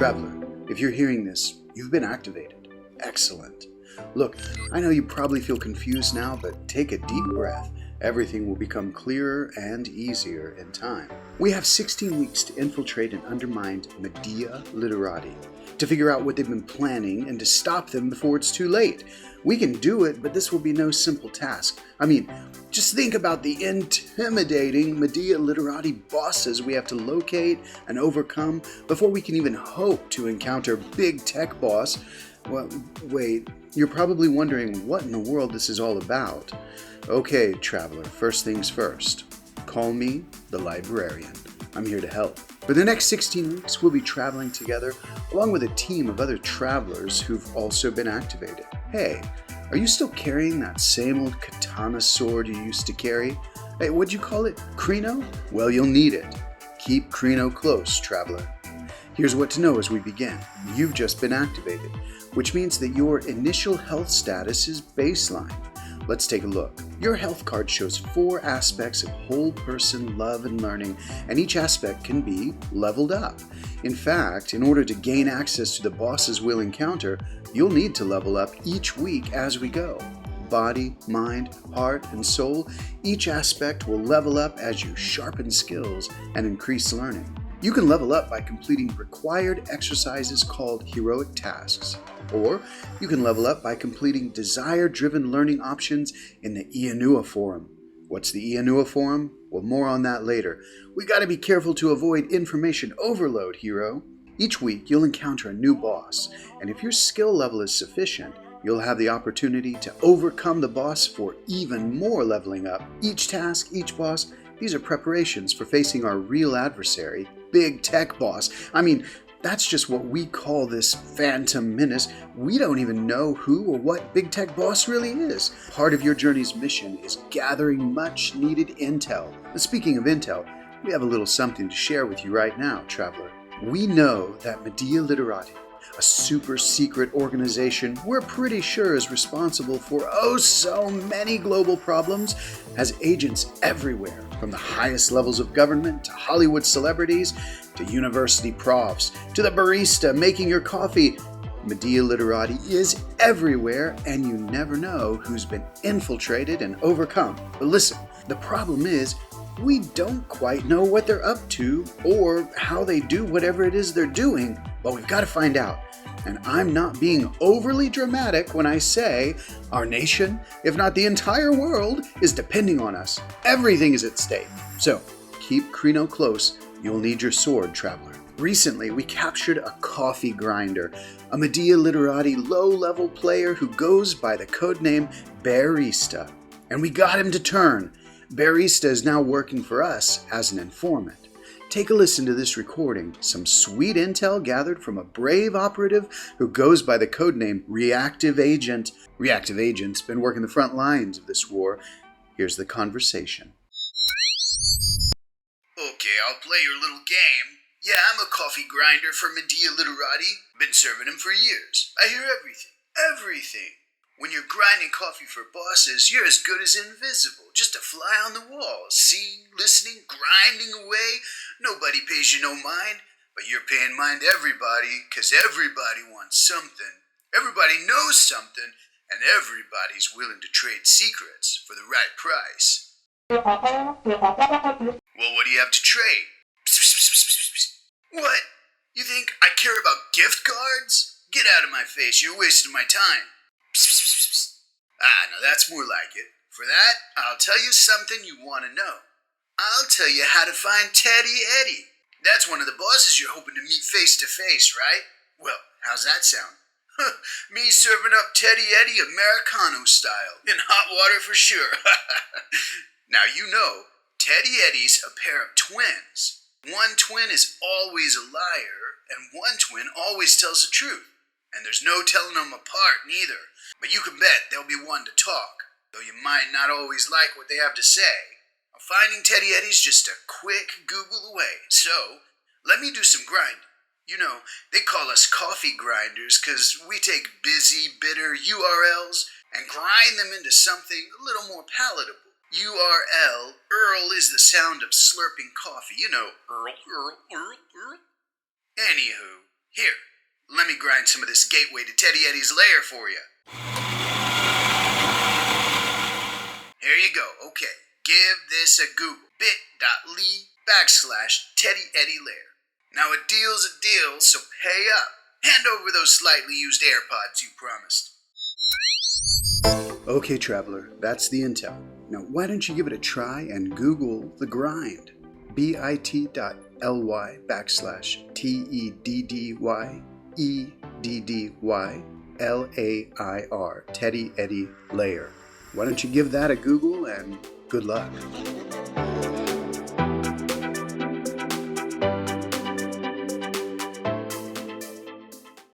Traveler, if you're hearing this, you've been activated. Excellent. Look, I know you probably feel confused now, but take a deep breath. Everything will become clearer and easier in time. We have 16 weeks to infiltrate and undermine Medea Literati, to figure out what they've been planning and to stop them before it's too late. We can do it, but this will be no simple task. I mean, just think about the intimidating Medea Literati bosses we have to locate and overcome before we can even hope to encounter Big Tech Boss. Well, wait, you're probably wondering what in the world this is all about. Okay, Traveler, first things first. Call me the Librarian. I'm here to help. For the next 16 weeks, we'll be traveling together along with a team of other travelers who've also been activated. Hey, are you still carrying that same old katana sword you used to carry? Hey, what'd you call it? Crino? Well, you'll need it. Keep Crino close, Traveler. Here's what to know as we begin. You've just been activated, which means that your initial health status is baseline. Let's take a look. Your health card shows 4 aspects of whole person love and learning, and each aspect can be leveled up. In fact, in order to gain access to the bosses we'll encounter, you'll need to level up each week as we go. Body, mind, heart, and soul, each aspect will level up as you sharpen skills and increase learning. You can level up by completing required exercises called heroic tasks, or you can level up by completing desire-driven learning options in the Ianua Forum. What's the Ianua Forum? Well, more on that later. We gotta be careful to avoid information overload, hero. Each week, you'll encounter a new boss, and if your skill level is sufficient, you'll have the opportunity to overcome the boss for even more leveling up. Each task, each boss, these are preparations for facing our real adversary, Big Tech Boss. I mean, that's just what we call this Phantom Menace. We don't even know who or what Big Tech Boss really is. Part of your journey's mission is gathering much needed intel. And speaking of intel, we have a little something to share with you right now, Traveler. We know that Medea Literati, a super secret organization we're pretty sure is responsible for oh so many global problems, has agents everywhere, from the highest levels of government to Hollywood celebrities to university profs to the barista making your coffee. Medea Literati is everywhere, and you never know who's been infiltrated and overcome. But listen, the problem is we don't quite know what they're up to or how they do whatever it is they're doing, but we've got to find out. And I'm not being overly dramatic when I say our nation, if not the entire world, is depending on us. Everything is at stake. So keep Crino close. You'll need your sword, Traveler. Recently, we captured a coffee grinder, a Medea Literati low-level player who goes by the codename Barista. And we got him to turn. Barista is now working for us as an informant. Take a listen to this recording, some sweet intel gathered from a brave operative who goes by the codename Reactive Agent. Reactive Agent's been working the front lines of this war. Here's the conversation. Okay, I'll play your little game. Yeah, I'm a coffee grinder for Medea Literati. Been serving him for years. I hear everything. Everything. When you're grinding coffee for bosses, you're as good as invisible, just a fly on the wall, seeing, listening, grinding away. Nobody pays you no mind, but you're paying mind to everybody, 'cause everybody wants something. Everybody knows something, and everybody's willing to trade secrets for the right price. Well, what do you have to trade? What? You think I care about gift cards? Get out of my face, you're wasting my time. Now that's more like it. For that, I'll tell you something you want to know. I'll tell you how to find Teddy Eddie. That's one of the bosses you're hoping to meet face to face, right? Well, how's that sound? Me serving up Teddy Eddie Americano style, in hot water for sure. Now you know, Teddy Eddie's a pair of twins. One twin is always a liar, and one twin always tells the truth. And there's no telling them apart, neither. But you can bet they'll be one to talk, though you might not always like what they have to say. Finding Teddy Eddie's just a quick Google away, so let me do some grinding. You know, they call us coffee grinders because we take busy, bitter URLs and grind them into something a little more palatable. URL, Earl is the sound of slurping coffee. You know, Earl, Earl, Earl, Earl. Anywho, Here, let me grind some of this gateway to Teddy Eddie's lair for you. Here you go. Okay, give this a Google. bit.ly/Teddy Eddie lair. Now a deal's a deal, so pay up. Hand over those slightly used AirPods you promised. Okay, traveler, that's the intel. Now why don't you give it a try and Google the grind. bit.ly/TEDDYEDDYLAIR Teddy Eddie lair. Why don't you give that a Google and good luck.